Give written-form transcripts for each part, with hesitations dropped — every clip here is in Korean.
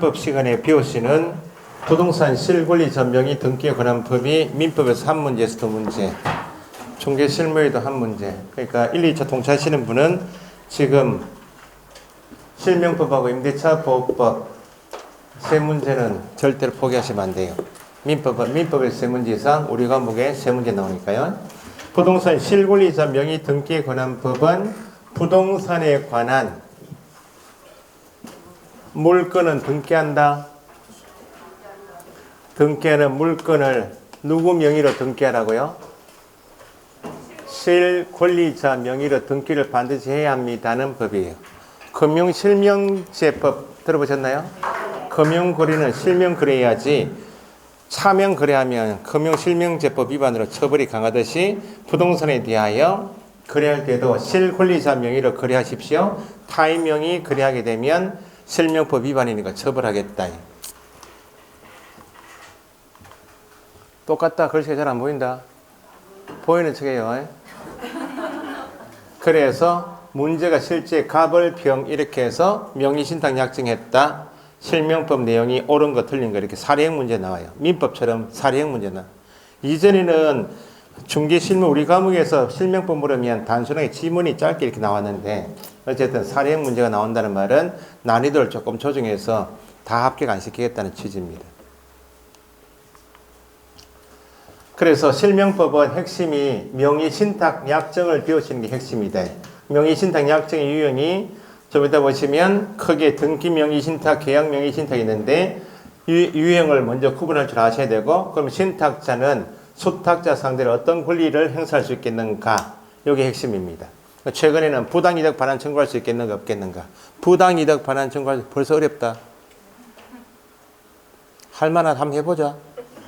법 시간에 배우시는 부동산 실권리 전명의 등기에 관한 법이 민법에서 한 문제에서 두 문제, 중개 실무에도 한 문제. 그러니까 1, 2차 통치하시는 분은 지금 실명법하고 임대차 보호법 세 문제는 절대로 포기하시면 안 돼요. 민법에서 세 문제 이상 우리 과목에 세 문제 나오니까요. 부동산 실권리자 명의 등기에 관한 법은 부동산에 관한 물건은 등기한다. 등기하는 물건을 누구 명의로 등기하라고요? 실권리자 명의로 등기를 반드시 해야 합니다는 법이에요. 금융실명제법 들어보셨나요? 금융거래는 실명거래해야지 차명거래하면 금융실명제법 위반으로 처벌이 강하듯이 부동산에 대하여 거래할 때도 실권리자 명의로 거래하십시오. 타인 명의 거래하게 되면 실명법 위반이니까 처벌하겠다. 똑같다. 글씨가 잘 안 보인다. 보이는 척해요. 그래서 문제가 실제 가벌병 이렇게 해서 명의신탁 약정했다. 실명법 내용이 옳은 거 틀린 거 이렇게 사례형 문제 나와요. 민법처럼 사례형 문제 나와요. 이전에는 중개실무 우리 과목에서 실명법 물으면 단순하게 지문이 짧게 이렇게 나왔는데 어쨌든 사례형 문제가 나온다는 말은 난이도를 조금 조정해서 다 합격 안 시키겠다는 취지입니다. 그래서 실명법은 핵심이 명의신탁 약정을 배우시는 게 핵심이다. 명의신탁 약정의 유형이 좀 이따 보시면 크게 등기 명의신탁, 계약 명의신탁이 있는데 유형을 먼저 구분할 줄 아셔야 되고 그럼 신탁자는 수탁자 상대로 어떤 권리를 행사할 수 있겠는가? 이게 핵심입니다. 최근에는 부당이득 반환 청구할 수 있겠는가 없겠는가? 부당이득 반환 청구할 벌써 어렵다. 할만한 한번 해보자.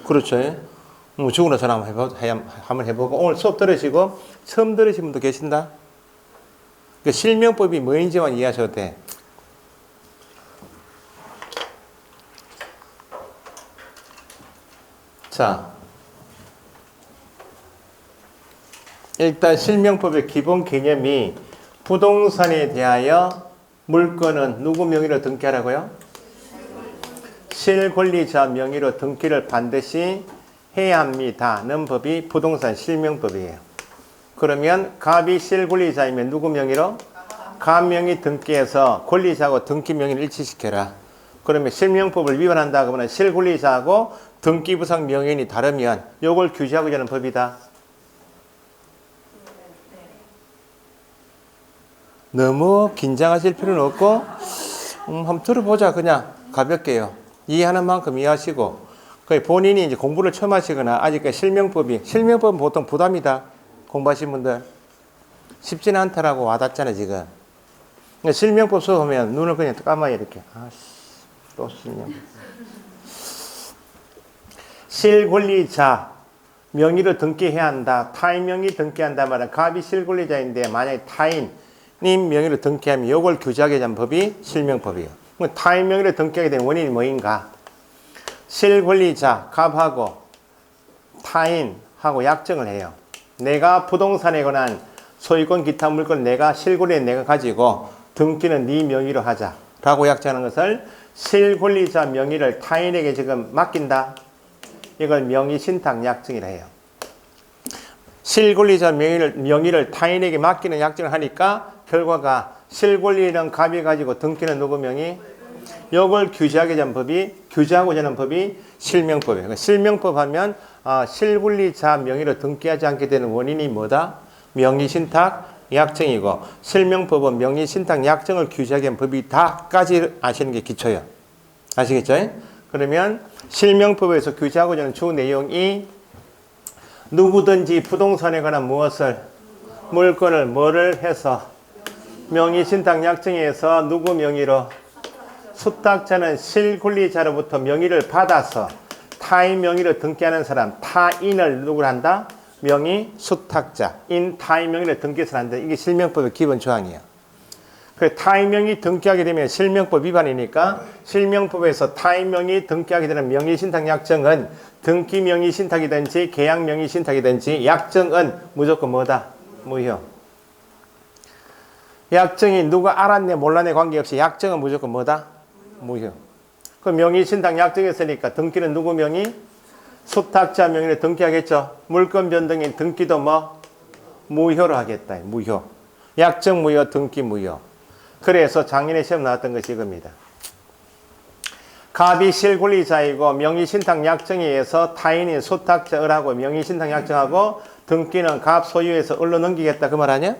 그렇죠? 죽으나 전화 한번 해보고 오늘 수업 들으시고 처음 들으신 분도 계신다. 그 실명법이 뭐인지만 이해하셔도 돼. 자, 일단 실명법의 기본 개념이 부동산에 대하여 물건은 누구 명의로 등기하라고요? 실권리자 명의로 등기를 반드시 해야 합니다는 법이 부동산 실명법이에요. 그러면 갑이 실권리자이면 누구 명의로? 갑 명의 등기해서 권리자하고 등기 명의를 일치시켜라. 그러면 실명법을 위반한다 그러면 실권리자하고 등기부상 명의인이 다르면 이걸 규제하고자 하는 법이다. 너무 긴장하실 필요는 없고 한번 들어보자. 그냥 가볍게요. 이해하는 만큼 이해하시고 본인이 이제 공부를 처음 하시거나 아직까지 실명법은 보통 부담이다. 공부하신 분들 쉽지는 않다라고 와닿잖아 지금. 실명법 수업하면 눈을 그냥 감아요 이렇게. 또 실명법. 실권리자 명의로 등기해야 한다. 타인 명의 등기한다 말은 갑이 실권리자인데 만약에 타인님 명의로 등기하면 이걸 규제하게 된 법이 실명법이에요. 타인 명의로 등기하게 된 원인이 뭐인가? 실권리자 갑하고 타인하고 약정을 해요. 내가 부동산에 관한 소유권 기타 물건 내가 실권리에 내가 가지고 등기는 네 명의로 하자라고 약정하는 것을 실권리자 명의를 타인에게 지금 맡긴다. 이걸 명의신탁 약정이라 해요. 실권리자 명의를 타인에게 맡기는 약정을 하니까 결과가 실권리는 갑이 가지고 등기는 누구 명의? 이걸 규제하고자 하는 법이 실명법이에요. 실명법 하면 실권리자 명의로 등기하지 않게 되는 원인이 뭐다? 명의신탁 약정이고 실명법은 명의신탁 약정을 규제하게 한 법이다까지 아시는 게 기초예요. 아시겠죠? 그러면 실명법에서 규제하고자 하는 주 내용이 누구든지 부동산에 관한 물건을 뭐를 해서 명의신탁 약정에서 누구 명의로 수탁자는 실권리자로부터 명의를 받아서 타인 명의로 등기하는 사람, 타인을 누구를 한다? 명의 수탁자, 타인 명의로 등기해서 한다. 이게 실명법의 기본 조항이에요. 타인 명의 등기하게 되면 실명법 위반이니까 실명법에서 타인 명의 등기하게 되는 명의신탁 약정은 등기 명의신탁이든지 계약 명의신탁이든지 약정은 무조건 뭐다? 무효. 약정이 누가 알았네 몰랐네 관계없이 약정은 무조건 뭐다? 무효. 그 명의신탁 약정했으니까 등기는 누구 명의? 수탁자 명의로 등기하겠죠. 물권 변동인 등기도 뭐? 무효로 하겠다. 무효. 약정 무효, 등기 무효. 그래서 작년에 시험 나왔던 것이 이겁니다. 갑이 실권리자이고 명의신탁 약정에 의해서 타인인 수탁자 을하고 명의신탁 약정하고 등기는 갑 소유에서 을로 넘기겠다. 그 말 아니야?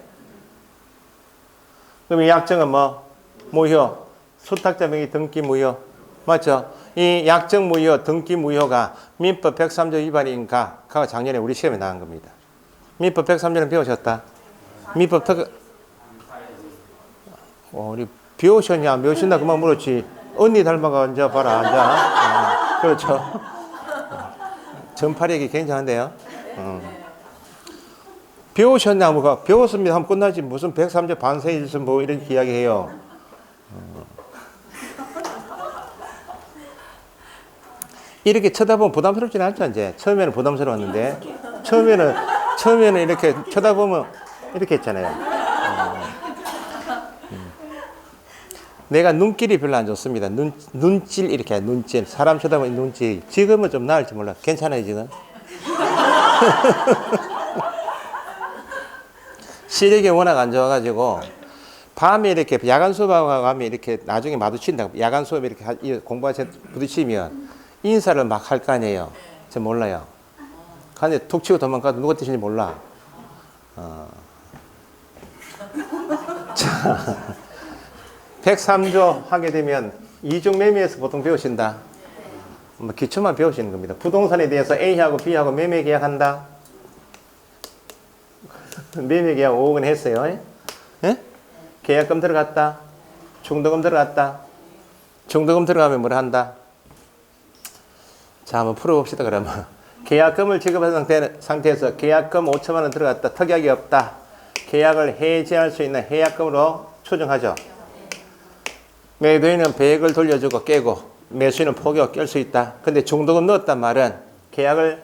그럼 이 약정은 뭐? 무효. 수탁자 명의 등기 무효. 맞죠? 이 약정 무효, 등기 무효가 민법 103조 위반인가? 가 작년에 우리 시험에 나온 겁니다. 민법 103조는 배우셨다? 민법 우리 배우셨냐? 안 배우신다? 그만 물었지. 언니 닮아가 앉아봐라. 앉아. 그렇죠. 전파력이 굉장한데요. 배우셨냐? 뭐가 배웠습니다. 하면 끝나지. 무슨 103조 반세에 있어서 뭐 이렇게 이야기해요. 이렇게 쳐다보면 부담스럽진 않죠, 이제. 처음에는 부담스러웠는데, 처음에는 이렇게 쳐다보면 이렇게 했잖아요. 내가 눈길이 별로 안 좋습니다. 눈질 이렇게, 눈질. 사람 쳐다보면 눈질. 지금은 좀 나을지 몰라. 괜찮아요, 지금? 시력이 워낙 안 좋아가지고, 밤에 이렇게 야간 수업하고 가면 이렇게 나중에 마주친다고. 야간 수업에 이렇게 공부하셔 부딪히면, 인사를 막 할 거 아니에요. 저 몰라요. 근데 툭 치고 도망가도 누가 뜻인지 몰라. 자, 103조 하게 되면 이중매매에서 보통 배우신다. 뭐 기초만 배우시는 겁니다. 부동산에 대해서 A하고 B하고 매매 계약한다. 매매 계약 5억은 했어요. 예? 계약금 들어갔다. 중도금 들어갔다. 중도금 들어가면 뭘 한다? 자, 한번 풀어봅시다, 그러면. 계약금을 지급한 상태에서 계약금 5천만 원 들어갔다. 특약이 없다. 계약을 해지할 수 있는 해약금으로 추정하죠. 매도인은 100을 돌려주고 깨고 매수인은 포기하고 깰 수 있다. 근데 중도금 넣었단 말은 계약을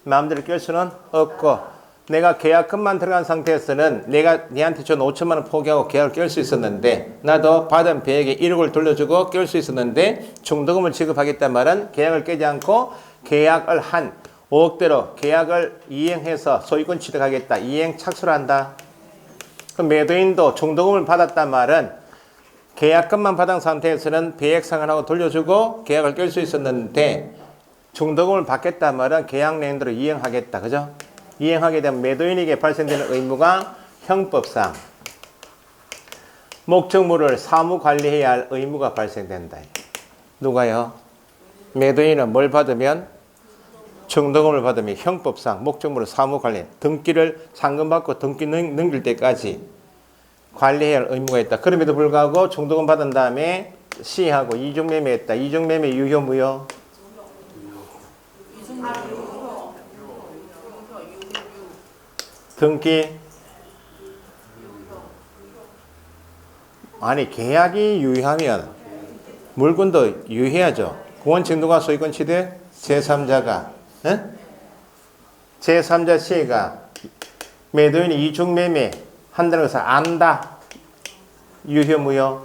마음대로 깰 수는 없고 내가 계약금만 들어간 상태에서는 내가 니한테 준 5천만 원 포기하고 계약을 깰 수 있었는데 나도 받은 100에 1억을 돌려주고 깰 수 있었는데 중도금을 지급하겠단 말은 계약을 깨지 않고 계약을 한 5억대로 계약을 이행해서 소유권 취득하겠다. 이행 착수를 한다. 그럼 매도인도 중도금을 받았단 말은 계약금만 받은 상태에서는 배액 상환하고 돌려주고 계약을 깰 수 있었는데 중도금을 받겠단 말은 계약 내용대로 이행하겠다. 그죠? 이행하게 되면 매도인에게 발생되는 의무가 형법상 목적물을 사무 관리해야 할 의무가 발생된다. 누가요? 매도인은 뭘 받으면? 중도금을 받으면 형법상 목적물을 사무 관리, 등기를 상금받고 등기 넘길 때까지 관리해야 할 의무가 있다. 그럼에도 불구하고 중도금 받은 다음에 C하고 이중매매했다. 이중매매 유효 무효? 등기 아니 계약이 유효하면 물건도 유효해야죠. 공원증도가 소유권 취득 제3자가 제3자 C가 매도인이 이중매매 한다는 것을 안다. 유효 무효?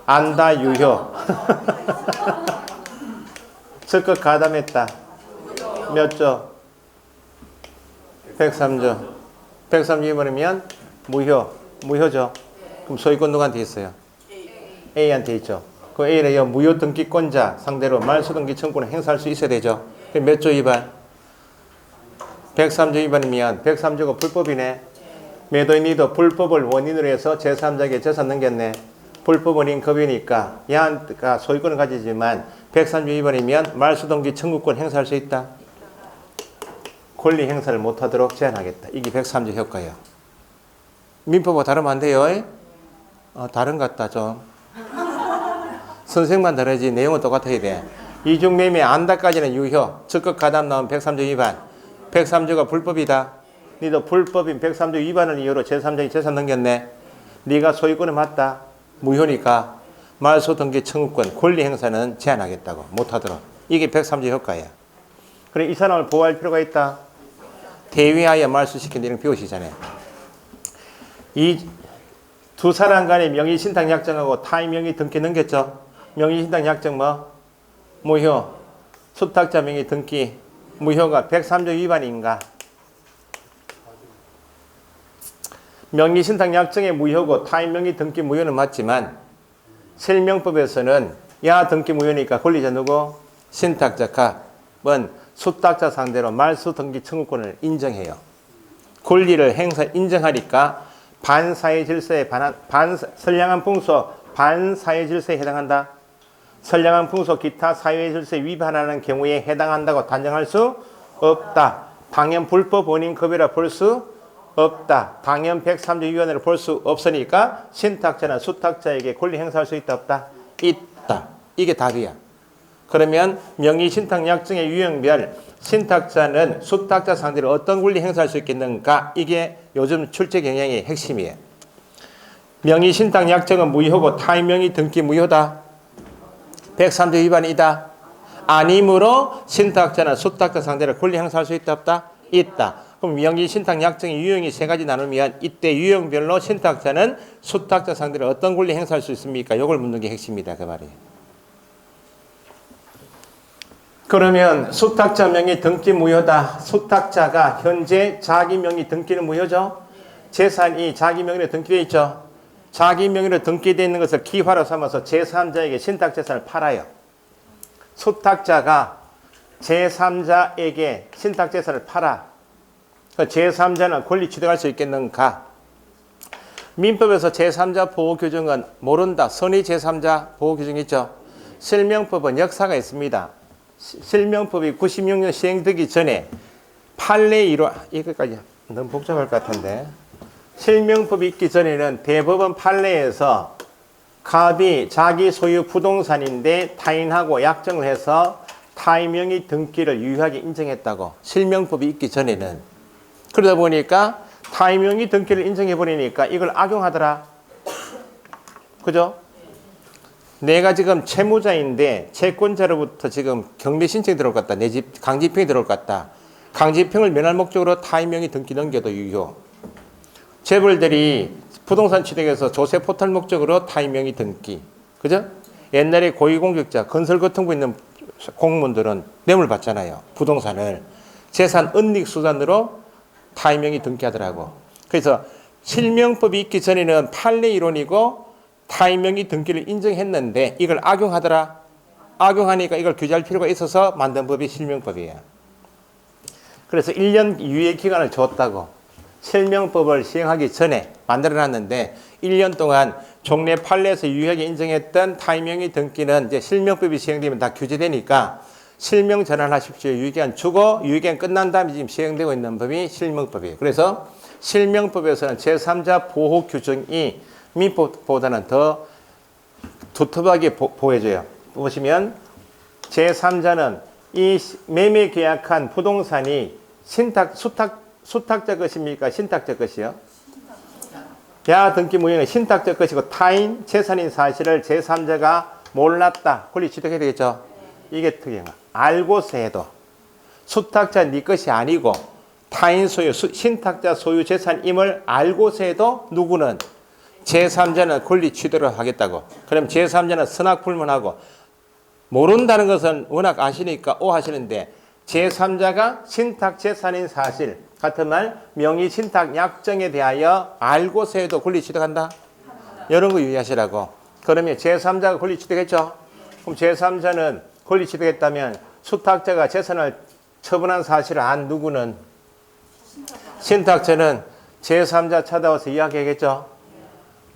안다 유효. 적극 가담했다. 몇 조? 103조. 132번이면 무효. 무효죠. 그럼 소유권 누구한테 있어요? A한테 있죠. 그 A는 무효 등기권자 상대로 말소등기 청구를 행사할 수 있어야 되죠. 몇 조 위반? 103조 위반이면 103조가 불법이네. 매도인이도 불법을 원인으로 해서 제3자에게 재산 넘겼네. 불법 원인 급이니까 얘가 소유권을 가지지만 103조 위반이면 말소등기 청구권 행사할 수 있다. 권리 행사를 못하도록 제한하겠다. 이게 103조 효과예요. 민법과 다르면 안 돼요. 다른 것 같다 좀. 선생만 다르지 내용은 똑같아야 돼. 이중매매 안다까지는 유효. 적극 가담 나온 103조 위반. 103조가 불법이다. 니도 불법인 103조 위반을 이유로 제3자에게 재산 넘겼네. 네가 소유권을 맞다. 무효니까 말소등기 청구권 권리 행사는 제한하겠다고 못하도록. 이게 103조 효과야. 그래 이 사람을 보호할 필요가 있다. 대위하여 말소시킨 이런 배우시잖아요. 이 두 사람 간의 명의신탁약정하고 타인 명의 등기 넘겼죠. 명의신탁약정 뭐? 무효. 수탁자 명의 등기 무효가 103조 위반인가? 명의신탁약정의 무효고 타인 명의 등기 무효는 맞지만 실명법에서는 야 등기 무효니까 권리자 누구? 신탁자 갑은 수탁자 상대로 말소 등기 청구권을 인정해요. 권리를 행사 인정하니까 반사회 질서에 선량한 풍속 반사회 질서에 해당한다. 선량한 풍속 기타 사회 질서에 위반하는 경우에 해당한다고 단정할 수 없다. 당연 불법 원인 급여라 볼 수 없다. 당연 103조 위반으로 볼 수 없으니까 신탁자나 수탁자에게 권리 행사할 수 있다 없다? 있다. 이게 답이야. 그러면 명의신탁약정의 유형별 신탁자는 수탁자 상대로 어떤 권리 행사할 수 있겠는가? 이게 요즘 출제 경향의 핵심이에요. 명의신탁약정은 무효고 타인 명의 등기 무효다. 103조 위반이다. 아니므로 신탁자나 수탁자 상대로 권리 행사할 수 있다 없다? 있다. 그럼 명의신탁약정의 유형이 세 가지 나누면 이때 유형별로 신탁자는 수탁자 상대로 어떤 권리 행사할 수 있습니까? 이걸 묻는 게 핵심이다. 그 말이에요. 그러면 수탁자 명의 등기 무효다. 수탁자가 현재 자기 명의 등기는 무효죠. 재산이 자기 명의로 등기되어 있죠. 자기 명의로 등기되어 있는 것을 기화로 삼아서 제3자에게 신탁재산을 팔아요. 수탁자가 제3자에게 신탁재산을 팔아. 제3자는 권리 취득할 수 있겠는가? 민법에서 제3자 보호규정은 모른다. 선의 제3자 보호규정 있죠. 실명법은 역사가 있습니다. 실명법이 96년 시행되기 전에 판례 이론, 이거까지 너무 복잡할 것 같은데. 실명법이 있기 전에는 대법원 판례에서 갑이 자기 소유 부동산인데 타인하고 약정을 해서 타인 명의 등기를 유효하게 인정했다고. 실명법이 있기 전에는. 그러다 보니까 타인 명의 등기를 인정해버리니까 이걸 악용하더라. 그죠? 내가 지금 채무자인데 채권자로부터 지금 경매 신청이 들어올 것 같다. 내 집 강제평이 들어올 것 같다. 강제평을 면할 목적으로 타인 명의 등기 넘겨도 유효. 재벌들이 부동산 취득해서 조세 포탈 목적으로 타인 명의 등기. 그죠? 옛날에 고위공직자, 건설거통부 있는 공무원들은 뇌물 받잖아요. 부동산을. 재산 은닉 수단으로 타인 명의 등기하더라고. 그래서 실명법이 있기 전에는 판례 이론이고 타인 명의 등기를 인정했는데 이걸 악용하더라. 악용하니까 이걸 규제할 필요가 있어서 만든 법이 실명법이에요. 그래서 1년 유예 기간을 줬다고. 실명법을 시행하기 전에 만들어놨는데 1년 동안 종래 판례에서 유효하게 인정했던 타인 명의 등기는 이제 실명법이 시행되면 다 규제되니까 실명 전환하십시오. 유예기간 주고 유예기간 끝난 다음에 지금 시행되고 있는 법이 실명법이에요. 그래서 실명법에서는 제3자 보호 규정이 민법보다는 더 두텁하게 보여줘요. 보시면 제3자는 이 매매 계약한 부동산이 수탁자 것입니까? 신탁자 것이요? 야 등기 무효는 신탁자 것이고 타인 재산인 사실을 제3자가 몰랐다. 권리 취득해야 되겠죠? 이게 특이한 거. 알고서 해도 수탁자 네 것이 아니고 타인 소유, 신탁자 소유 재산임을 알고서 해도 누구는 제3자는 권리 취득을 하겠다고. 그럼 제3자는 선악불문하고 모른다는 것은 워낙 아시니까 하시는데 제3자가 신탁 재산인 사실 같은 말 명의신탁 약정에 대하여 알고서 해도 권리 취득한다. 이런 거 유의하시라고. 그러면 제3자가 권리 취득했죠. 그럼 제3자는 권리 취득했다면 수탁자가 재산을 처분한 사실을 안 누구는 신탁자는 제3자 찾아와서 이야기하겠죠.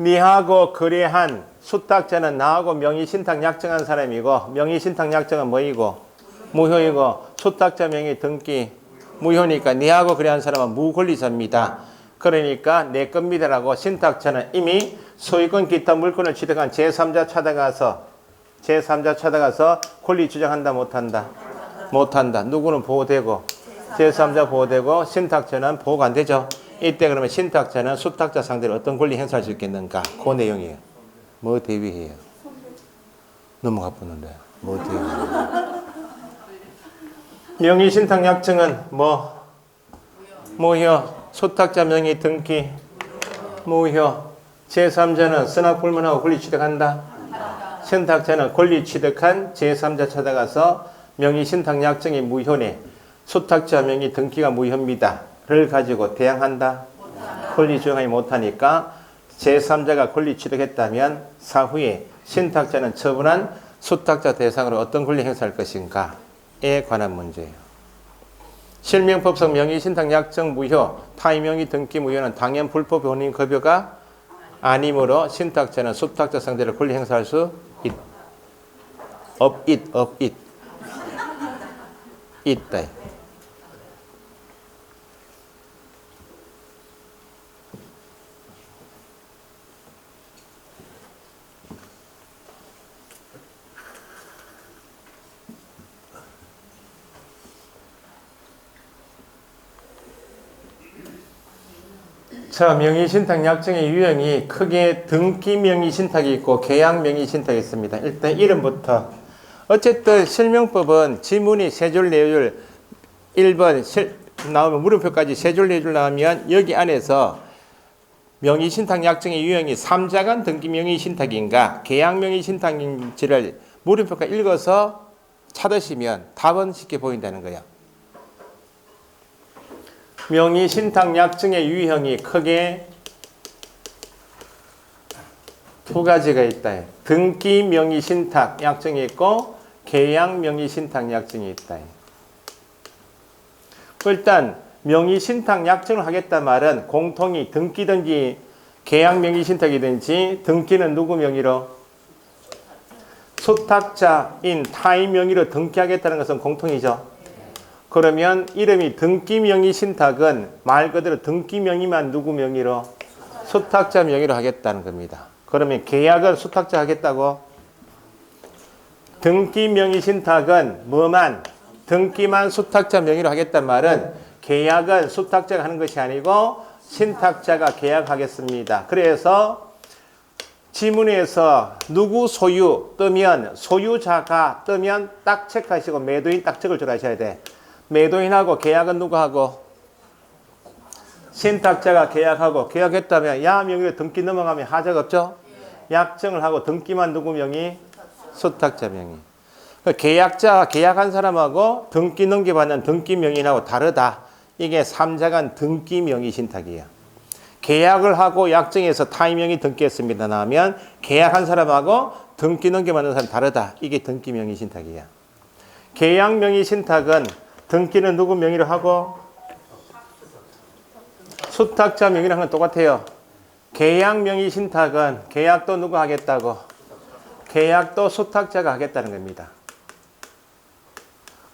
니하고 거래한 수탁자는 나하고 명의신탁 약정한 사람이고 명의신탁 약정은 뭐이고 무효이고 수탁자 명의 등기 무효니까 니하고 거래한 사람은 무권리자입니다. 그러니까 내 겁니다라고 신탁자는 이미 소유권 기타 물건을 취득한 제3자 찾아가서 권리 주장한다 못한다? 못한다. 누구는 보호되고 제3자 보호되고 신탁자는 보호가 안 되죠. 이때 그러면 신탁자는 수탁자 상대로 어떤 권리 행사할 수 있겠는가? 그 내용이에요. 뭐 대비해요? 넘어가 보는데 뭐 대비해요? 명의신탁 약정은 무효. 수탁자 명의 등기 무효. 제3자는 선악불문하고 권리 취득한다. 신탁자는 권리 취득한 제3자 찾아가서 명의신탁 약정이 무효네. 수탁자 명의 등기가 무효입니다. 를 가지고 대항한다. 권리 주장하지 못하니까 제3자가 권리 취득했다면 사후에 신탁자는 처분한 수탁자 대상으로 어떤 권리 행사할 것인가에 관한 문제예요. 실명법상 명의신탁 약정 무효, 타의 명의 등기 무효는 당연 불법 혼인 급여가 아니므로 신탁자는 수탁자 상대로 권리 행사할 수 있다. 자, 명의신탁 약정의 유형이 크게 등기 명의신탁이 있고 계약 명의신탁이 있습니다. 일단 이름부터. 어쨌든 실명법은 지문이 세 줄, 네 줄, 1번 나오면 물음표까지 세 줄, 네 줄 나오면 여기 안에서 명의신탁 약정의 유형이 3자간 등기 명의신탁인가 계약 명의신탁인지를 물음표까지 읽어서 찾으시면 답은 쉽게 보인다는 거예요. 명의신탁 약정의 유형이 크게 두 가지가 있다. 등기 명의신탁 약정이 있고 계약 명의신탁 약정이 있다. 일단 명의신탁 약정을 하겠다 말은 공통이 등기든지 계약 명의신탁이든지 등기는 누구 명의로? 수탁자인 타의 명의로 등기하겠다는 것은 공통이죠. 그러면 이름이 등기 명의신탁은 말 그대로 등기 명의만 누구 명의로? 수탁자 명의로 하겠다는 겁니다. 그러면 계약을 수탁자 하겠다고? 등기 명의신탁은 뭐만? 등기만 수탁자 명의로 하겠다는 말은 계약은 수탁자가 하는 것이 아니고 신탁자가 계약하겠습니다. 그래서 지문에서 누구 소유 뜨면 소유자가 뜨면 딱 체크하시고 매도인 딱 적을 줄 아셔야 돼. 매도인하고 계약은 누구 하고? 신탁자가 계약하고 계약했다면 야 명의로 등기 넘어가면 하자가 없죠? 약정을 하고 등기만 누구 명의? 수탁자 명의. 계약자 계약한 사람하고 등기 넘겨받는 등기 명의하고 다르다. 이게 3자간 등기 명의 신탁이에요. 계약을 하고 약정에서 타의 명의 등기했습니다 나오면 계약한 사람하고 등기 넘겨받는 사람 다르다. 이게 등기 명의 신탁이에요. 계약 명의 신탁은 등기는 누구 명의로 하고 수탁자 명의로 하는 건 똑같아요. 계약 명의 신탁은 계약도 누가 하겠다고? 계약도 수탁자가 하겠다는 겁니다.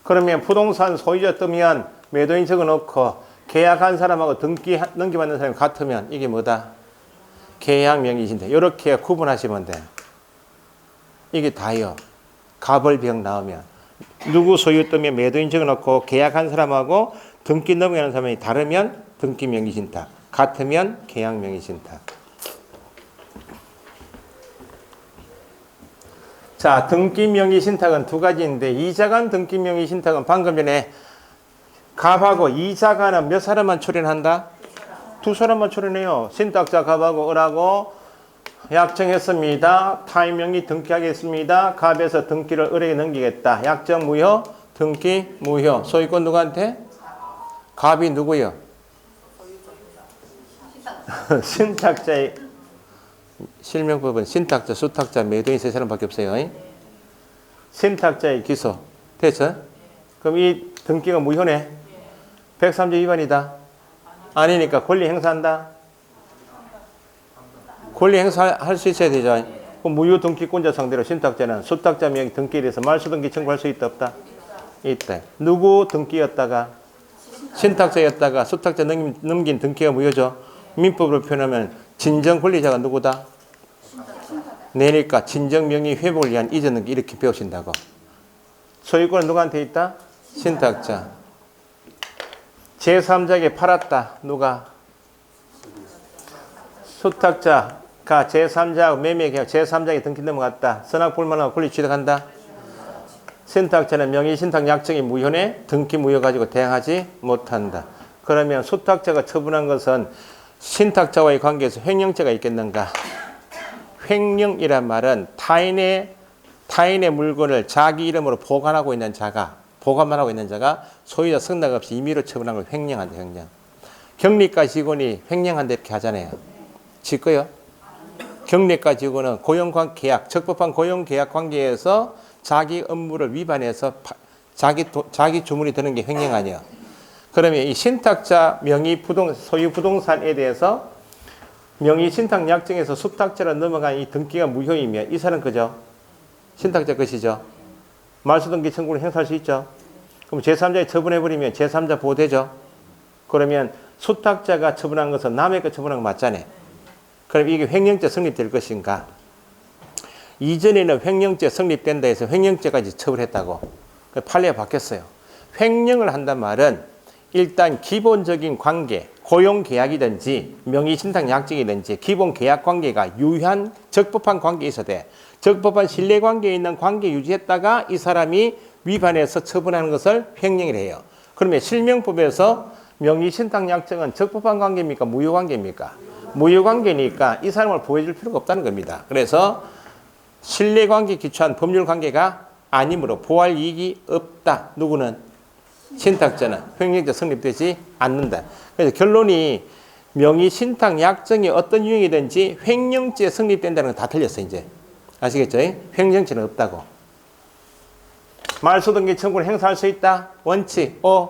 그러면 부동산 소유자 뜨면 매도인 적어놓고 계약한 사람하고 등기 넘겨받는 사람이 같으면 이게 뭐다? 계약 명의 신탁. 이렇게 구분하시면 돼요. 이게 다요. 가벌병 나오면 누구 소유 뜨면 매도인 적어놓고 계약한 사람하고 등기 넘어가는 사람이 다르면 등기 명의신탁, 같으면 계약 명의신탁. 자, 등기 명의신탁은 두 가지인데 이자간 등기 명의신탁은 방금 전에 갑하고 이자간은 몇 사람만 출연한다? 두 사람만 출연해요. 신탁자 갑하고 을하고 약정했습니다. 타의 명의 등기하겠습니다. 갑에서 등기를 을에게 넘기겠다. 약정 무효, 등기 무효. 소유권 누구한테? 갑이 누구요? 신탁자의 실명법은 신탁자, 수탁자, 매도인 세 사람밖에 없어요. 신탁자의 기소. 됐어? 그럼 이 등기가 무효네. 103조 위반이다. 아니니까 권리 행사한다. 권리 행사할 수 있어야 되죠. 무효 등기권자 상대로 신탁자는 수탁자 명의 등기에 대해서 말소 등기 청구할 수 있다 없다? 있다. 누구 등기였다가? 신탁자였다가 수탁자 넘긴 등기가 무효죠. 민법으로 표현하면 진정 권리자가 누구다? 내니까 진정 명의 회복을 위한 이전 등기 이렇게 배우신다고. 소유권은 누구한테 있다? 신탁자. 제3자에게 팔았다. 누가? 수탁자가 제3자하고 매매계약 제3자에게 등기 넘어갔다. 선악불만하고 권리 취득한다. 신탁자는 명의신탁 약정이 무효네 등기 무효 가지고 대항하지 못한다. 그러면 수탁자가 처분한 것은 신탁자와의 관계에서 횡령죄가 있겠는가? 횡령이란 말은 타인의 물건을 자기 이름으로 보관만 하고 있는 자가 소유자 승낙 없이 임의로 처분한 걸 횡령한다, 횡령. 경리과 직원이 횡령한다 이렇게 하잖아요. 짓고요. 경리과 직원은 계약, 적법한 고용계약 관계에서 자기 업무를 위반해서 자기 주문이 드는 게 횡령 아니에요. 그러면 이 신탁자 소유 부동산에 대해서 명의 신탁 약정에서 수탁자로 넘어간 이 등기가 무효이면 이 사람 그죠? 신탁자 것이죠. 말소 등기 청구를 행사할 수 있죠. 그럼 제3자에 처분해버리면 제3자 보호되죠. 그러면 수탁자가 처분한 것은 남의 거 처분한 거 맞잖아요. 그럼 이게 횡령죄 성립될 것인가? 이전에는 횡령죄 성립된다 해서 횡령죄까지 처벌했다고. 판례가 바뀌었어요. 횡령을 한단 말은 일단 기본적인 관계, 고용계약이든지 명의신탁약정이든지 기본 계약 관계가 유효한 적법한 관계에 있어야 돼. 적법한 신뢰관계에 있는 관계 유지했다가 이 사람이 위반해서 처분하는 것을 횡령이라 해요. 그러면 실명법에서 명의신탁약정은 적법한 관계입니까? 무효관계입니까? 무효관계니까 이 사람을 보호해줄 필요가 없다는 겁니다. 그래서 신뢰관계 기초한 법률관계가 아니므로 보호할 이익이 없다. 누구는? 신탁자는 횡령죄 성립되지 않는다. 그래서 결론이 명의신탁약정이 어떤 유형이든지 횡령죄 성립된다는 건 다 틀렸어 이제. 아시겠죠? 횡령죄는 없다고. 말소등기 청구를 행사할 수 있다. 원칙 5.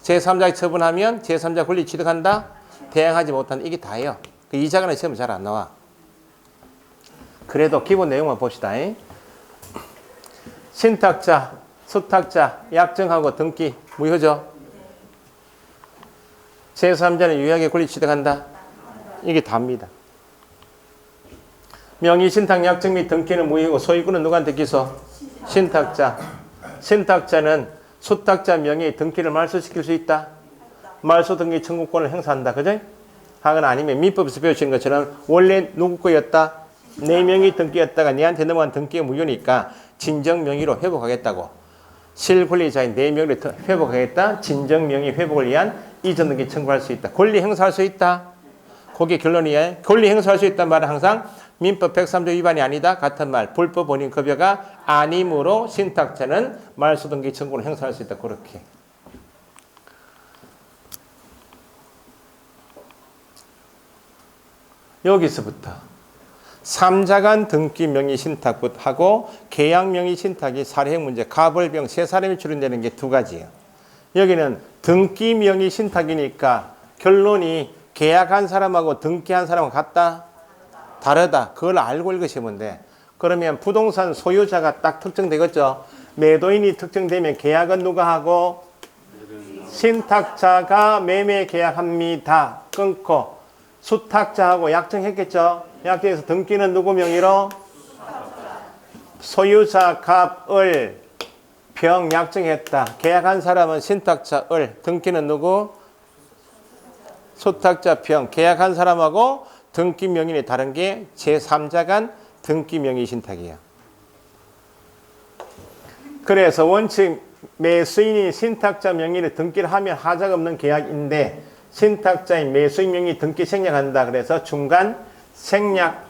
제3자에 처분하면 제3자 권리 취득한다. 대항하지 못한다. 이게 다예요. 이 자간의 시험은 잘 안 나와. 그래도 기본 내용만 봅시다. 신탁자, 수탁자, 약정하고 등기 무효죠. 제3자는 유효하게 권리 취득한다. 이게 답니다. 명의신탁 약정 및 등기는 무효고 소유권은 누구한테 기소? 신탁자. 신탁자는 수탁자 명의 등기를 말소시킬 수 있다. 말소 등기 청구권을 행사한다. 그죠? 하거나 아니면 민법에서 배우시는 것처럼 원래 누구 거였다? 내 명의 등기였다가 내한테 넘어간 등기가 무효니까 진정 명의로 회복하겠다고. 실권리자인 내 명의를 회복하겠다. 진정 명의 회복을 위한 이전 등기 청구할 수 있다. 권리 행사할 수 있다. 그게 결론이에요. 권리 행사할 수 있다는 말은 항상 민법 103조 위반이 아니다. 같은 말. 불법 본인 급여가 아니므로 신탁자는 말소 등기 청구를 행사할 수 있다. 그렇게. 여기서부터 3자간 등기 명의 신탁부터 하고 계약 명의 신탁이 사례형 문제, 가벌병 세 사람이 출연되는 게 두 가지예요. 여기는 등기 명의 신탁이니까 결론이 계약한 사람하고 등기한 사람하고 같다? 다르다. 그걸 알고 읽으시면 돼. 그러면 부동산 소유자가 딱 특정되겠죠. 매도인이 특정되면 계약은 누가 하고? 신탁자가 매매 계약합니다. 끊고 수탁자하고 약정했겠죠. 약정에서 등기는 누구 명의로? 소유자 갑을 병 약정했다. 계약한 사람은 신탁자 을, 등기는 누구? 수탁자 병. 계약한 사람하고 등기 명의는 다른 게 제3자 간 등기 명의 신탁이에요. 그래서 원칙 매수인이 신탁자 명의를 등기를 하면 하자가 없는 계약인데 신탁자인 매수인 명의 등기 생략한다. 그래서 중간 생략,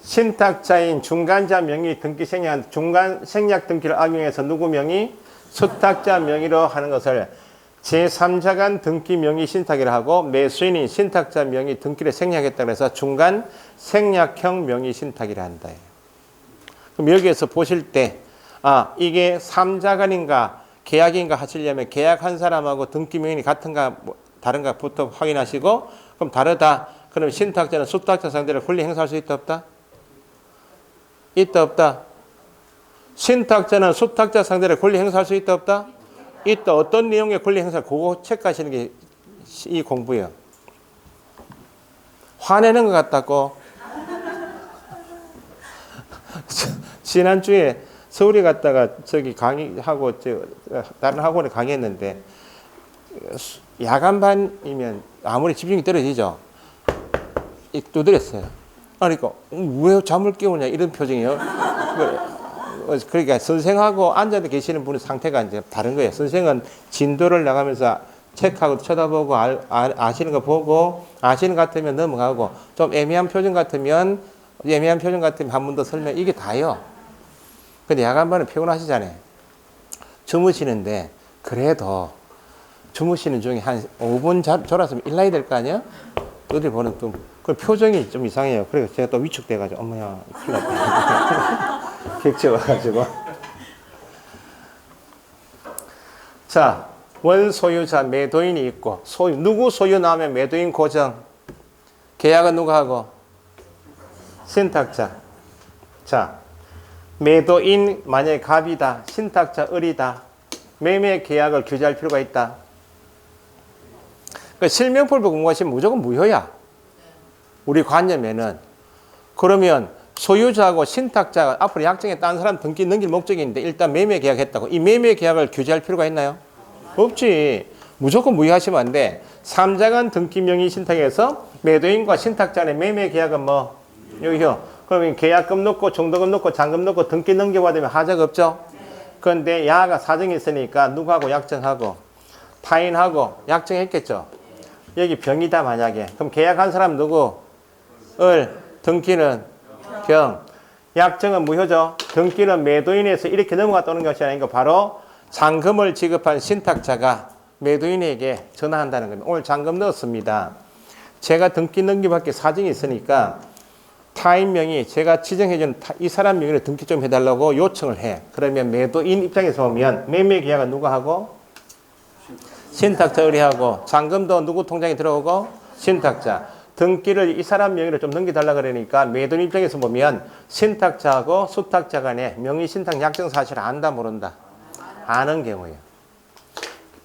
신탁자인 중간자 명의 등기 생략한 중간 생략 등기를 악용해서 누구 명의? 수탁자 명의로 하는 것을 제3자 간 등기 명의 신탁이라 하고 매수인이 신탁자 명의 등기를 생략했다. 그래서 중간 생략형 명의 신탁이라 한다. 그럼 여기에서 보실 때 이게 3자 간인가 계약인가 하시려면 계약한 사람하고 등기 명의 같은가 다른가부터 확인하시고 그럼 다르다. 그럼 신탁자는 수탁자 상대로 권리 행사할 수 있다 없다? 있다 없다? 신탁자는 수탁자 상대로 권리 행사할 수 있다 없다? 있다. 어떤 내용의 권리 행사 그거 체크하시는 게 이 공부예요. 화내는 것 같다고. 지난주에 서울에 갔다가 저기 강의하고 다른 학원에 강의했는데 야간반이면 아무리 집중이 떨어지죠. 두드렸어요. 그러니까 왜 잠을 깨우냐 이런 표정이에요. 그러니까 선생하고 앉아 계시는 분의 상태가 이제 다른 거예요. 선생은 진도를 나가면서 체크하고 쳐다보고 아시는 거 보고 아시는 것 같으면 넘어가고 좀 애매한 표정 같으면 한 번 더 설명 이게 다요. 근데 야간반은 피곤하시잖아요. 주무시는데 그래도 주무시는 중에 한 5분 졸았으면 일나야 될 거 아니야? 어디 보는 또 그 표정이 좀 이상해요. 그래서 제가 또 위축돼가지고 어머야 큰일 났다. 객체 와가지고 자 원소유자 매도인이 있고 누구 소유 나오면 매도인 고정 계약은 누가 하고 신탁자. 자 매도인 만약에 갑이다 신탁자 을이다 매매 계약을 규제할 필요가 있다. 그러니까 실명법을 공부하시면 무조건 무효야. 우리 관념에는. 그러면 소유자하고 신탁자가 앞으로 약정에 딴 사람 등기 넘길 목적인데 일단 매매 계약했다고 이 매매 계약을 규제할 필요가 있나요? 없지. 무조건 무효하시면 안 돼. 3자간 등기 명의 신탁에서 매도인과 신탁자 간의 매매 계약은 뭐 여기요. 그러면 계약금 넣고 정도금 넣고 잔금 넣고 등기 넘겨받으면 하자가 없죠. 그런데 야가 사정이 있으니까 누구하고 약정하고 타인하고 약정했겠죠. 여기 병이다 만약에. 그럼 계약한 사람 누구? 을. 등기는 병. 약정은 무효죠. 등기는 매도인에서 이렇게 넘어갔다 오는 것이 아니고 바로 잔금을 지급한 신탁자가 매도인에게 전화한다는 겁니다. 오늘 잔금 넣었습니다. 제가 등기 넘기밖에 사정이 있으니까 타인명의 제가 지정해준 이 사람 명의로 등기 좀 해달라고 요청을 해. 그러면 매도인 입장에서 보면 매매 계약은 누가 하고? 신탁자 의뢰하고 잔금도 누구 통장에 들어오고? 신탁자. 등기를 이 사람 명의로 좀 넘겨달라 그러니까 매도인 입장에서 보면 신탁자하고 수탁자 간에 명의 신탁 약정 사실을 안다 모른다? 아는 경우예요.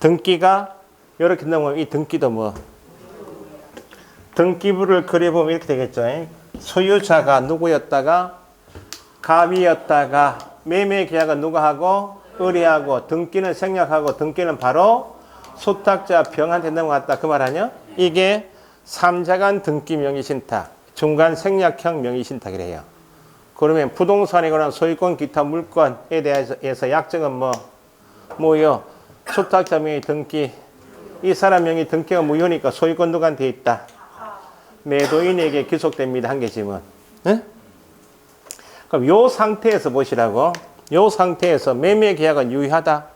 등기가 이렇게 넘어오면 이 등기도 뭐 등기부를 그려보면 이렇게 되겠죠. 소유자가 누구였다가 갑이었다가 매매 계약은 누가 하고? 의뢰하고 등기는 생략하고 등기는 바로 수탁자 병한테 넘어갔다 그 말 아니야? 이게 3자간 등기 명의신탁 중간 생략형 명의신탁이래요. 그러면 부동산에 관한 소유권 기타 물건에 대해서 약정은 뭐요? 수탁자 명의 등기 이 사람 명의 등기가 무효니까 소유권 누구한테 있다? 매도인에게 기속됩니다. 한 개 지문. 네? 그럼 요 상태에서 보시라고. 요 상태에서 매매 계약은 유효하다.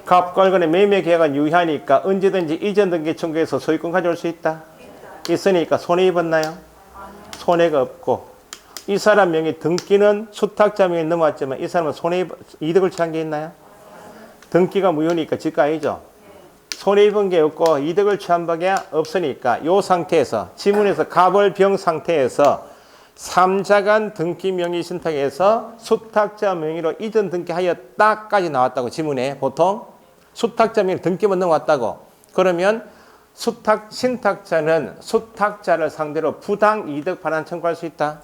갑과간의 매매 계약은 유효하니까 언제든지 이전 등기 청구해서 소유권 가져올 수 있다. 있으니까 손해 입었나요? 손해가 없고 이 사람 명의 등기는 수탁자 명의 넘어왔지만 이 사람은 이득을 취한 게 있나요? 등기가 무효니까 지가 아니죠. 손해 입은 게 없고 이득을 취한 밖에 없으니까 이 상태에서 지문에서 갑을병 상태에서 3자간 등기 명의 신탁에서 수탁자 명의로 이전 등기하였다까지 나왔다고 지문에 보통 수탁자 명의 등기만 넘어왔다고. 그러면 신탁자는 수탁자를 상대로 부당 이득 반환 청구할 수 있다.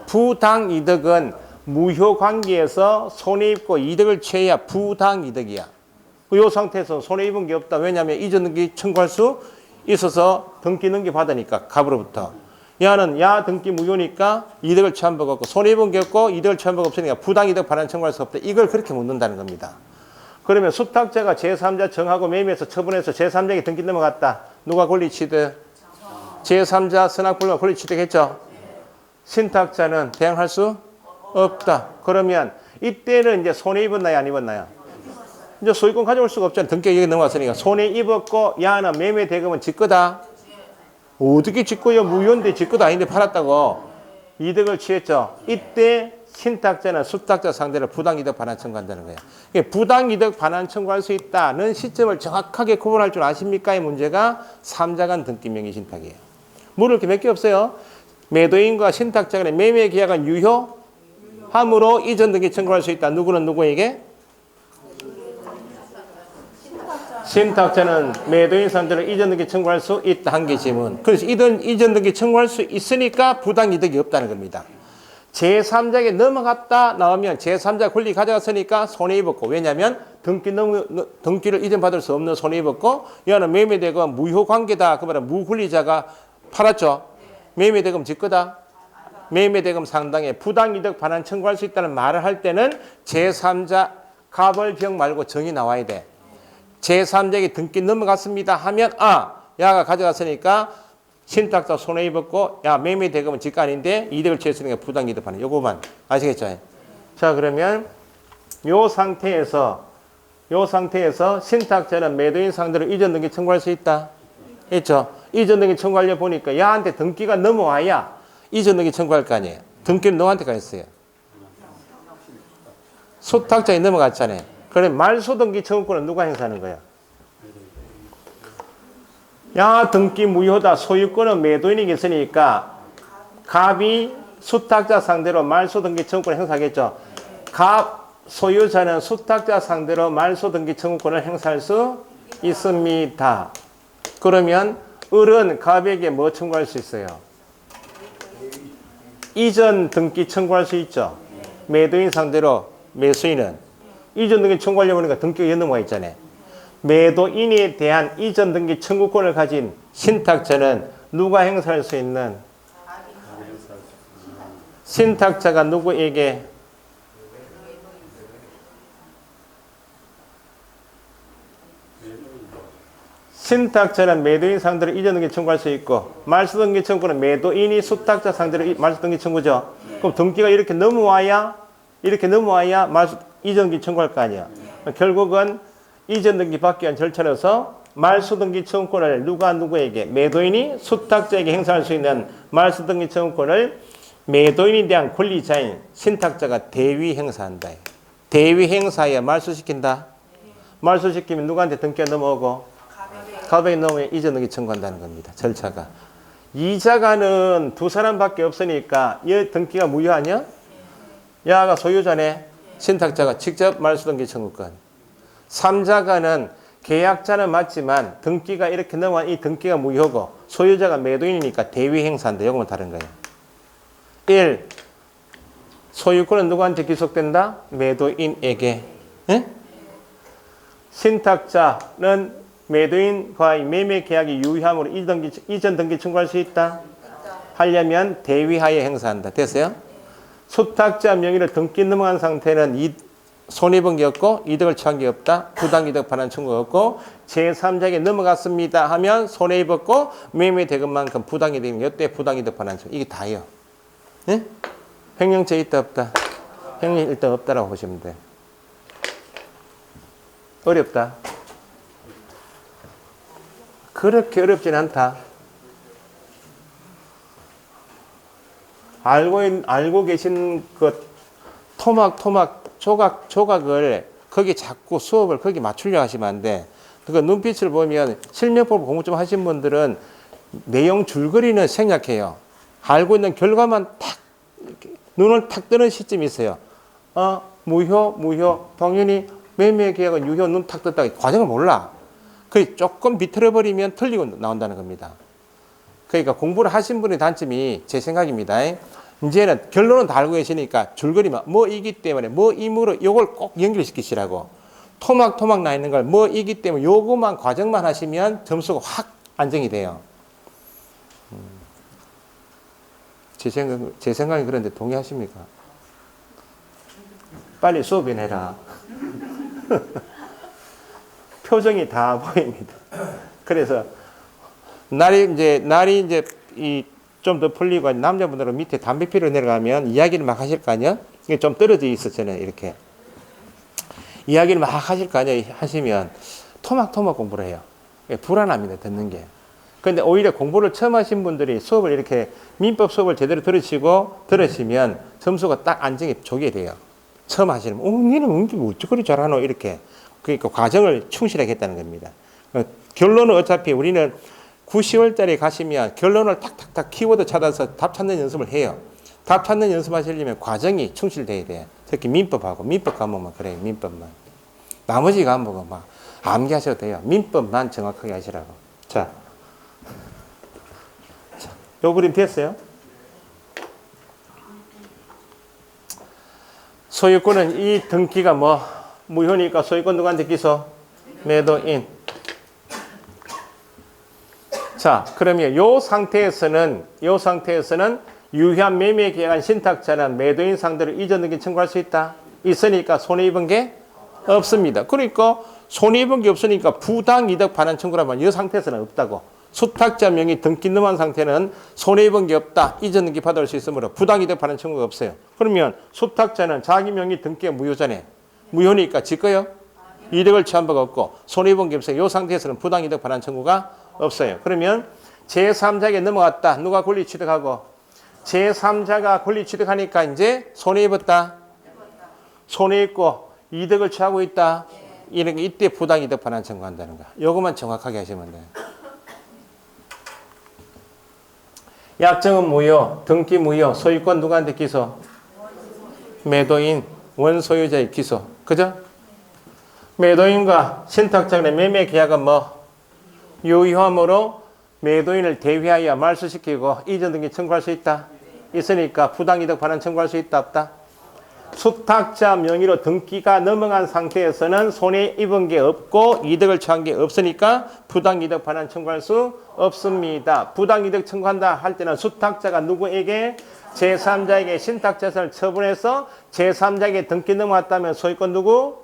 부당 이득은 무효 관계에서 손해 입고 이득을 취해야 부당 이득이야. 이 상태에서 손해 입은 게 없다. 왜냐하면 이전 등기 청구할 수 있어서 등기 넘기 받으니까 갑으로부터. 야는 야 등기 무효니까 이득을 취한 바가 없고 손해 입은 게 없고 이득을 취한 바가 없으니까 부당 이득 반환 청구할 수 없다. 이걸 그렇게 묻는다는 겁니다. 그러면 수탁자가 제3자 정하고 매매해서 처분해서 제3자에게 등기 넘어갔다. 누가 권리취득? 제3자 선악불만 권리취득했죠. 신탁자는 대항할 수 없다. 그러면 이때는 이제 손해 입었나요? 안 입었나요? 이제 소유권 가져올 수가 없잖아요. 등기가 여기 넘어갔으니까. 손해 입었고 야는 매매 대금은 지 거다. 어떻게 지 거요? 무효인데 지 거도 아닌데 팔았다고. 이득을 취했죠. 이때 신탁자는 수탁자 상대로 부당이득 반환 청구한다는 거예요. 부당이득 반환 청구할 수 있다는 시점을 정확하게 구분할 줄 아십니까? 이 문제가 3자간 등기 명의 신탁이에요. 물을 게 몇 개 없어요. 매도인과 신탁자 간의 매매 계약은 유효함으로 이전 등기 청구할 수 있다. 누구는 누구에게? 신탁자는 매도인 상대로 이전 등기 청구할 수 있다. 한 개 지문. 그래서 이전 등기 청구할 수 있으니까 부당이득이 없다는 겁니다. 제3자에게 넘어갔다 나오면 제3자 권리 가져갔으니까 손해 입었고 왜냐하면 등기를 이전받을 수 없는 손해 입었고 이거는 매매대금 무효 관계다. 그 말은 무권리자가 팔았죠. 매매대금 지 거다. 매매대금 상당의 부당이득 반환 청구할 수 있다는 말을 할 때는 제3자 갑을병 말고 정이 나와야 돼. 제3자에게 등기 넘어갔습니다 하면 야가 가져갔으니까 신탁자 손해입었고 매매 대금은 지가 아닌데 이득을 취했으니까 부당이득하는 요거만 아시겠죠? 자, 그러면 요 상태에서 신탁자는 매도인 상대로 이전 등기 청구할 수 있다. 했죠? 이전 등기 청구하려 보니까 야한테 등기가 넘어와야 이전 등기 청구할 거 아니에요. 등기는 너한테 가 있어요. 수탁자에 넘어갔잖아요. 그럼 말소 등기 청구권은 누가 행사하는 거야? 야, 등기 무효다. 소유권은 매도인이 있으니까 갑이 수탁자 상대로 말소 등기 청구권을 행사하겠죠. 갑 소유자는 수탁자 상대로 말소 등기 청구권을 행사할 수 있습니다. 그러면 을은 갑에게 뭐 청구할 수 있어요? 이전 등기 청구할 수 있죠. 매도인 상대로 매수인은 이전 등기 청구하려고 하니까 등기가 넘어가 있잖아요. 매도인에 대한 이전 등기 청구권을 가진 신탁자는 누가 행사할 수 있는? 신탁자가 누구에게? 신탁자는 매도인 상대로 이전 등기 청구할 수 있고 말소 등기 청구는 매도인이 수탁자 상대로 말소 등기 청구죠. 그럼 등기가 이렇게 넘어와야 이전 등기 청구할 거 아니야. 결국은 이전 등기 받기 위한 절차로서 말소 등기 청구권을 누가 누구에게? 매도인이 수탁자에게 행사할 수 있는 말소 등기 청구권을 매도인에 대한 권리자인 신탁자가 대위 행사한다. 대위 행사해야 말소시킨다. 말소시키면 누구한테 등기가 넘어오고? 갑에게 넘어오면 이전 등기 청구한다는 겁니다. 절차가. 이자가는 두 사람밖에 없으니까 얘 등기가 무효하냐? 야가 소유자네. 신탁자가 직접 말소 등기 청구권. 3자가는 계약자는 맞지만 등기가 이렇게 넘어간 이 등기가 무효고 소유자가 매도인이니까 대위 행사한다. 이거는 다른 거예요. 1. 소유권은 누구한테 기속된다? 매도인에게. 에? 신탁자는 매도인과의 매매 계약이 유효함으로 이전 등기 청구할 수 있다. 하려면 대위하에 행사한다. 됐어요? 수탁자 명의로 등기 넘어간 상태는 손해본 게 없고 이득을 취한 게 없다. 부당이득 반환 청구가 없고 제3자에게 넘어갔습니다 하면 손해입었고 매매 대금만큼 부당이득이면 이때 부당이득 반환 청구. 이게 다예요. 네? 횡령죄 있다 없다? 횡령 일단 없다라고 보시면 돼요. 어렵다. 그렇게 어렵진 않다. 알고 계신 그 토막 조각을 거기 자꾸 수업을 거기 맞추려 하시면 안 돼. 그 눈빛을 보면 실명법 공부 좀 하신 분들은 내용 줄거리는 생략해요. 알고 있는 결과만 탁 눈을 탁 뜨는 시점이 있어요. 무효. 당연히 매매 계약은 유효. 눈 탁 떴다. 과정을 몰라. 그 조금 비틀어버리면 틀리고 나온다는 겁니다. 그러니까 공부를 하신 분의 단점이 제 생각입니다. 이제는 결론은 다 알고 계시니까 줄거리만 뭐이기 때문에 뭐이므로 요걸 꼭 연결시키시라고. 토막 나 있는 걸 뭐이기 때문에 요거만 과정만 하시면 점수가 확 안정이 돼요. 제 생각이 그런데 동의하십니까? 빨리 수업이 내라. 표정이 다 보입니다. 그래서 날이 이제 좀 더 풀리고 남자분들은 밑에 담배 피러 내려가면 이야기를 막 하실 거 아니야? 이게 좀 떨어져 있었잖아요. 이렇게 이야기를 막 하실 거 아니야? 하시면 토막 공부를 해요. 불안합니다. 듣는 게. 그런데 오히려 공부를 처음 하신 분들이 수업을 이렇게 민법 수업을 제대로 들으시면 점수가 딱 안정이 조게 돼요. 처음 하시는 얘는 어찌 그리 잘하노? 이렇게. 그러니까 과정을 충실하게 했다는 겁니다. 결론은 어차피 우리는 9, 10월달에 가시면 결론을 탁탁탁 키워드 찾아서 답 찾는 연습을 해요. 답 찾는 연습하시려면 과정이 충실돼야 돼요. 특히 민법 과목만 그래요. 민법만. 나머지 과목은 막 암기하셔도 돼요. 민법만 정확하게 하시라고. 자, 요 그림 됐어요? 소유권은 이 등기가 무효니까 소유권 누구한테 기소? 매도인. 자, 그러면 요 상태에서는 유효한 매매 계약한 신탁자는 매도인 상대로 이전 등기 청구할 수 있다. 있으니까 손해 입은 게 없습니다. 그러니까 손해입은 게 없으니까 부당이득 반환 청구라면 이 상태에서는 없다고. 수탁자 명의 등기 넘어간 상태는 손해입은 게 없다. 이전 등기 받을 수 있으므로 부당이득 반환 청구가 없어요. 그러면 수탁자는 자기 명의 등기가 무효잖아요. 무효니까 지 거요. 이득을 취한 바가 없고 손해입은 게 없어요. 이 상태에서는 부당이득 반환 청구가 없어요. 그러면 제3자에게 넘어갔다. 누가 권리 취득하고 제3자가 권리 취득하니까 이제 손해입었다. 손해입고 이득을 취하고 있다. 이런 게 이때 부당이득 반환 청구한다는 거. 이것만 정확하게 하시면 돼요. 약정은 무효, 등기 무효, 소유권 누구한테 기소? 매도인, 원소유자의 기소. 그죠? 매도인과 신탁자 간의 매매 계약은 뭐? 유효함으로 매도인을 대위하여 말소시키고 이전 등기 청구할 수 있다. 있으니까 부당이득 반환 청구할 수 있다 없다? 수탁자 명의로 등기가 넘어간 상태에서는 손해 입은 게 없고 이득을 취한 게 없으니까 부당이득 반환 청구할 수 없습니다. 부당이득 청구한다 할 때는 수탁자가 누구에게? 제3자에게 신탁재산을 처분해서 제3자에게 등기 넘어갔다면 소유권 누구?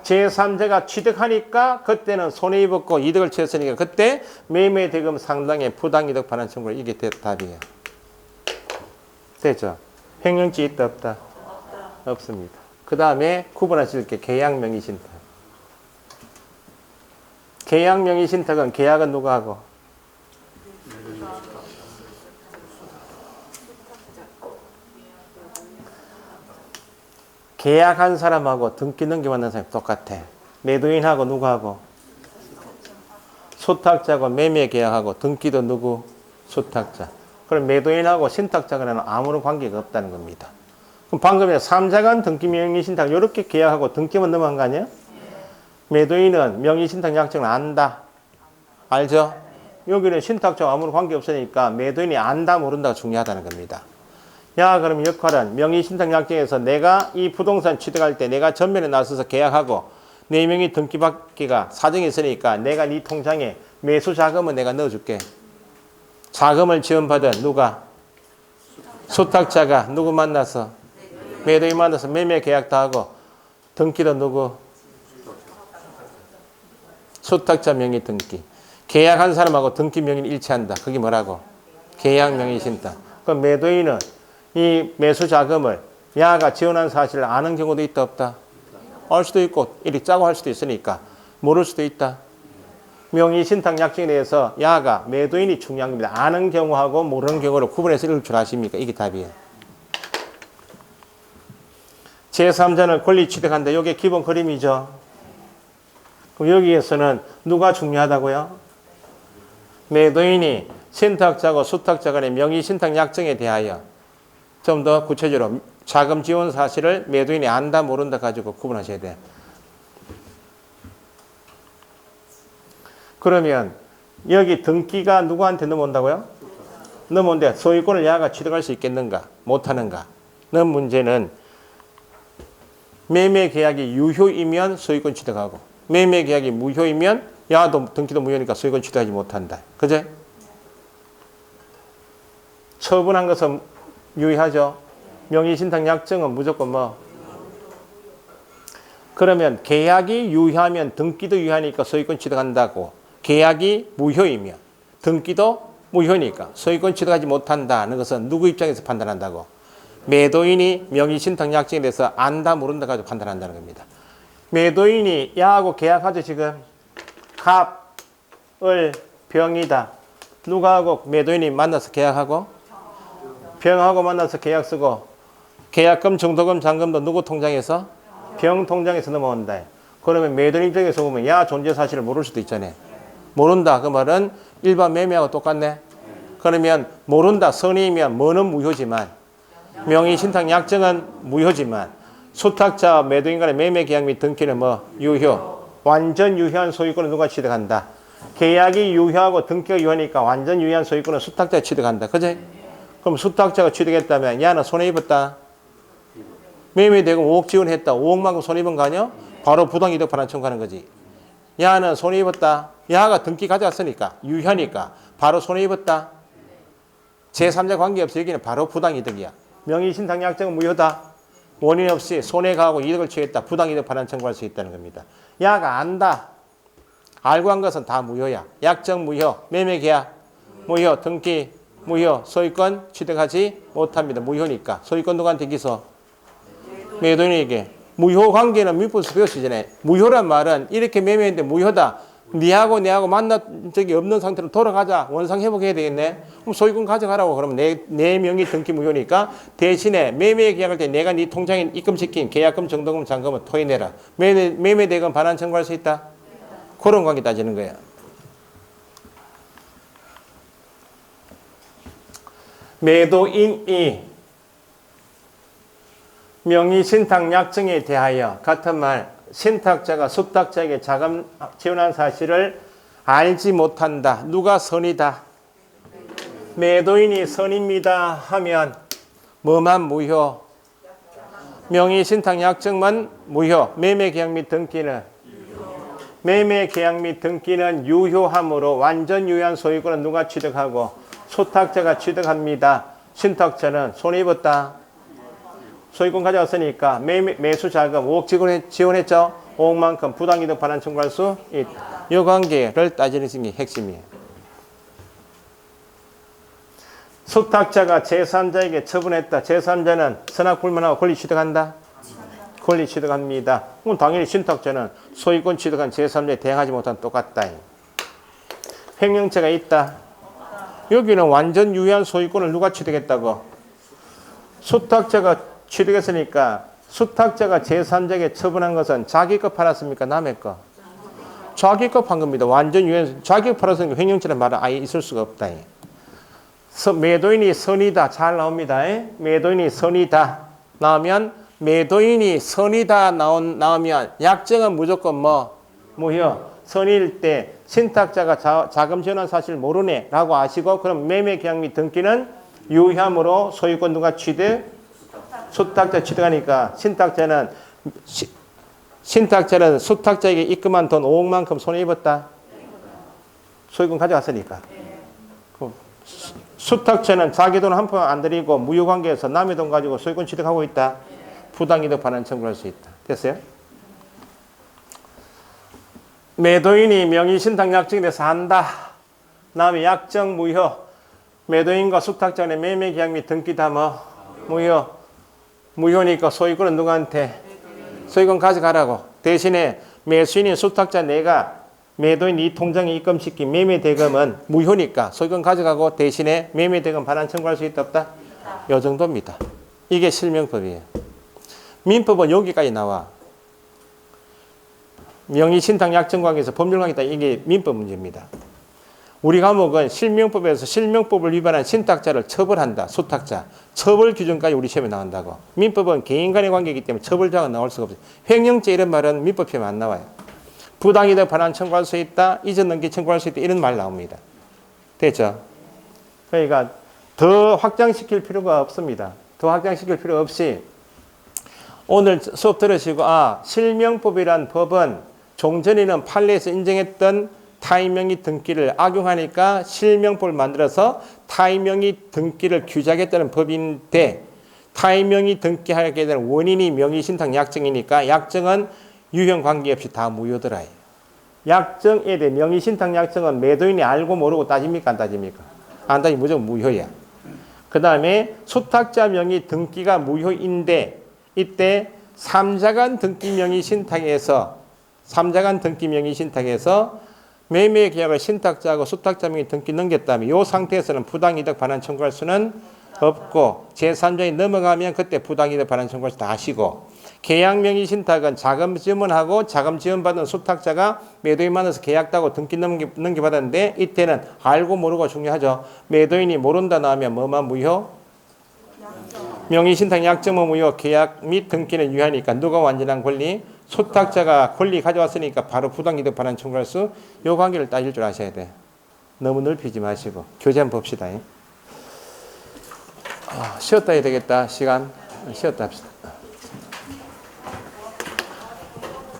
제3자가 취득하니까 그때는 손해 입었고 이득을 취했으니까 그때 매매대금 상당의 부당이득 반환 청구를 이게 답이에요. 됐죠? 횡령죄 있다 없다? 없습니다. 그 다음에 구분하실 게 계약명의신탁. 계약명의신탁은 계약은 누가 하고? 계약한 사람하고 등기 넘겨받는 사람이 똑같아. 매도인하고 누구 하고? 수탁자하고 매매 계약하고 등기도 누구? 수탁자. 그럼 매도인하고 신탁자 간에는 아무런 관계가 없다는 겁니다. 그럼 방금 전에 3자간 등기 명의신탁 이렇게 계약하고 등기만 넘어간 거 아니에요? 매도인은 명의신탁 약정을 안다. 알죠? 여기는 신탁자와 아무런 관계 없으니까 매도인이 안다 모른다가 중요하다는 겁니다. 야, 그럼 역할은 명의신탁 약정에서 내가 이 부동산 취득할 때 내가 전면에 나서서 계약하고 내 명의 등기받기가 사정이 있으니까 내가 네 통장에 매수 자금은 내가 넣어줄게. 자금을 지원받은 누가? 수탁자가 누구 만나서? 매도인 만나서 매매 계약도 하고 등기도 누구? 수탁자 명의 등기. 계약한 사람하고 등기 명의는 일치한다. 그게 뭐라고? 계약 명의신탁. 그럼 매도인은 이 매수 자금을 야가 지원한 사실을 아는 경우도 있다 없다? 알 수도 있고 이렇게 짜고 할 수도 있으니까 모를 수도 있다. 명의신탁 약정에 대해서 야가 매도인이 중요한 겁니다. 아는 경우하고 모르는 경우를 구분해서 읽을 줄 아십니까? 이게 답이에요. 제3자는 권리 취득한다. 이게 기본 그림이죠. 그럼 여기에서는 누가 중요하다고요? 매도인이 신탁자고 수탁자 간의 명의신탁 약정에 대하여 좀 더 구체적으로 자금 지원 사실을 매도인이 안다 모른다 가지고 구분하셔야 돼요. 그러면 여기 등기가 누구한테 넘어온다고요? 넘어온데 소유권을 야가 취득할 수 있겠는가? 못하는가? 는 문제는 매매 계약이 유효이면 소유권 취득하고 매매 계약이 무효이면 야도 등기도 무효니까 소유권 취득하지 못한다. 그제? 처분한 것은 유효하죠. 명의신탁 약정은 무조건 뭐? 그러면 계약이 유효하면 등기도 유효하니까 소유권 취득한다고. 계약이 무효이면 등기도 무효니까 소유권 취득하지 못한다는 것은 누구 입장에서 판단한다고? 매도인이 명의신탁 약정에 대해서 안다 모른다 가지고 판단한다는 겁니다. 매도인이 야하고 계약하죠. 지금 갑을 병이다. 누가 하고 매도인이 만나서 계약하고 병하고 만나서 계약 쓰고 계약금, 정도금, 잔금도 누구 통장에서? 병 통장에서 넘어온다. 그러면 매도인 입장에서 보면 야 존재 사실을 모를 수도 있잖아요. 모른다. 그 말은 일반 매매하고 똑같네. 그러면 모른다. 선의이면 뭐는 무효지만 명의신탁 약정은 무효지만 수탁자 매도인 간의 매매 계약 및 등기는 뭐? 유효. 완전 유효한 소유권을 누가 취득한다. 계약이 유효하고 등기가 유효하니까 완전 유효한 소유권은 수탁자가 취득한다. 그지? 그럼 수탁자가 취득했다면 야는 손해 입었다. 매매대금 5억 지원했다. 5억만큼 손해 입은 거 아니야? 바로 부당이득 반환 청구하는 거지. 야는 손해 입었다. 야가 등기 가져왔으니까 유효하니까 바로 손해 입었다. 제3자 관계없이 여기는 바로 부당이득이야. 명의신탁 약정은 무효다. 원인 없이 손해가 하고 이득을 취했다. 부당이득 반환 청구할 수 있다는 겁니다. 야가 안다. 알고 한 것은 다 무효야. 약정 무효, 매매계약 무효, 등기 무효, 소유권 취득하지 못합니다. 무효니까. 소유권 누구한테 기소? 매도인에게. 무효 관계는 민법에서 배웠기 전에 무효란 말은 이렇게 매매했는데 무효다. 니하고 내하고 만난 적이 없는 상태로 돌아가자. 원상 회복해야 되겠네. 그럼 소유권 가져가라고. 그러면 내 명의 등기 무효니까 대신에 매매 계약할 때 내가 네 통장에 입금시킨 계약금, 정도금, 잔금을 토해내라. 매매 대금 반환 청구할 수 있다. 그런 관계 따지는 거야. 매도인이 명의신탁 약정에 대하여 같은 말 신탁자가 수탁자에게 자금 지원한 사실을 알지 못한다. 누가 선이다. 매도인이 선입니다 하면 뭐만 무효? 명의신탁 약정만 무효. 매매계약 및 등기는 매매계약 및 등기는 유효하므로 완전 유효한 소유권은 누가 취득하고 수탁자가 취득합니다. 신탁자는 손해입었다. 소유권 가져왔으니까 매수 자금 5억 지원했죠. 5억만큼 부당이득 반환 청구할 수 있다. 이 관계를 따지는 게 핵심이에요. 수탁자가 제3자에게 처분했다. 제3자는 선악불문하고 권리 취득한다. 권리 취득합니다. 그럼 당연히 신탁자는 소유권 취득한 제3자에 대항하지 못한 똑같다. 횡령죄가 있다. 여기는 완전 유효한 소유권을 누가 취득했다고? 수탁자가 취득했으니까 수탁자가 제3자에게 처분한 것은 자기 거 팔았습니까? 남의 거? 자기 거 판 겁니다. 완전 유효한 자기 거 팔았으니까 횡령죄라는 말은 아예 있을 수가 없다. 매도인이 선이다. 잘 나옵니다. 매도인이 선이다. 나오면 매도인이 선이다 나오면 약정은 무조건 뭐? 무효. 선일 때 신탁자가 자금 지원한 사실 모르네 라고 아시고 그럼 매매계약 및 등기는 유효함으로 소유권 누가 취득? 수탁자 취득하니까 신탁자는 수탁자에게 입금한 돈 5억만큼 손해입었다. 소유권 가져갔으니까. 수탁자는 자기 돈 한 푼 안 들이고 무효관계에서 남의 돈 가지고 소유권 취득하고 있다. 부당이득 반환 청구할 수 있다. 됐어요? 매도인이 명의신탁 약정에 대해서 한다. 다음에 약정 무효. 매도인과 수탁자 간의 매매계약 및 등기 다 뭐? 무효. 무효니까 소유권은 누구한테? 소유권 가져가라고. 대신에 매수인인 수탁자 내가 매도인 이 통장에 입금시킨 매매대금은 무효니까 소유권 가져가고 대신에 매매대금 반환 청구할 수 있다 없다? 요 정도입니다. 이게 실명법이에요. 민법은 여기까지 나와. 명의신탁 약정관계에서 법률관계다. 이게 민법 문제입니다. 우리 과목은 실명법에서 실명법을 위반한 신탁자를 처벌한다. 수탁자. 처벌 규정까지 우리 시험에 나온다고. 민법은 개인 간의 관계이기 때문에 처벌자가 나올 수가 없어요. 횡령죄 이런 말은 민법 시험에 안 나와요. 부당이득 반환 청구할 수 있다. 이전 넘기 청구할 수 있다. 이런 말 나옵니다. 됐죠? 그러니까 더 확장시킬 필요가 없습니다. 더 확장시킬 필요 없이 오늘 수업 들으시고 실명법이란 법은 종전에는 판례에서 인정했던 타인명의 등기를 악용하니까 실명법을 만들어서 타인명의 등기를 규제하겠다는 법인데 타인명의 등기하게 되는 원인이 명의신탁 약정이니까 약정은 유형 관계없이 다 무효더라요. 약정에 대해 명의신탁 약정은 매도인이 알고 모르고 따집니까? 안 따집니까? 안 따지면 무조건 무효야. 그 다음에 수탁자 명의 등기가 무효인데 이때 3자간 등기 명의신탁에서 매매 계약을 신탁자하고 수탁자 명의 등기 넘겼다면 이 상태에서는 부당이득 반환 청구할 수는 없고 제3자에 넘어가면 그때 부당이득 반환 청구할 수 다 하시고 계약 명의 신탁은 자금 지원하고 자금 지원받은 수탁자가 매도인 만나서 계약하고 등기 넘겨받았는데 이때는 알고 모르고 중요하죠. 매도인이 모른다 나오면 뭐만 무효? 명의신탁 약정은 무효. 계약 및 등기는 유효하니까 누가 완전한 권리? 수탁자가 권리 가져왔으니까 바로 부당이득 반환 청구할 수 이 관계를 따질 줄 아셔야 돼. 너무 넓히지 마시고 교재 한번 봅시다. 쉬었다 해야 되겠다. 시간 쉬었다 합시다.